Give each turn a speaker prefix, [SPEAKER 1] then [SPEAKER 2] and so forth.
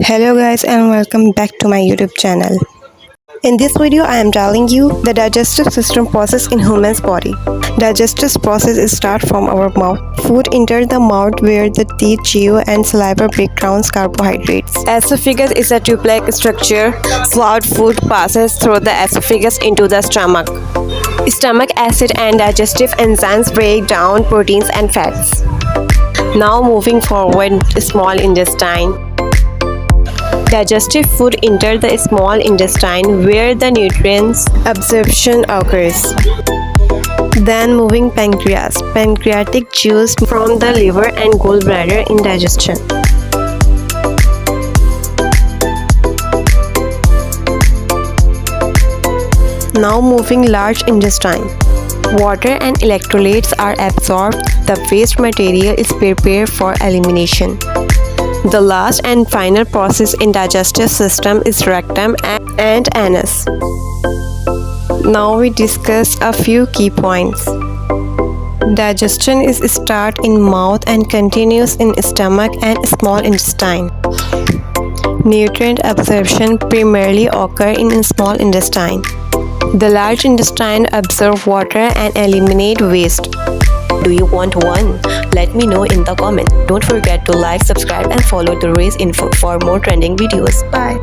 [SPEAKER 1] Hello guys and welcome back to my YouTube channel. In this video I am telling you the digestive system process in human's body. Digestive process starts from our mouth. Food enters the mouth where the teeth chew and saliva break down carbohydrates. Esophagus is a tube-like structure. Swallowed food passes through the esophagus into the stomach. Stomach acid and digestive enzymes break down proteins and fats. Now moving forward, small intestine. Digestive food enters the small intestine where the nutrients absorption occurs. Then moving pancreas. Pancreatic juice from the liver and gallbladder in digestion. Now moving large intestine. Water and electrolytes are absorbed. The waste material is prepared for elimination. The last and final process in digestive system is rectum and anus. Now we discuss a few key points. Digestion is start in mouth and continues in stomach and small intestine. Nutrient absorption primarily occur in small intestine. The large intestine absorb water and eliminate waste. Do you want one? Let me know in the comment. Don't forget to like, subscribe and follow the race info for more trending videos. Bye.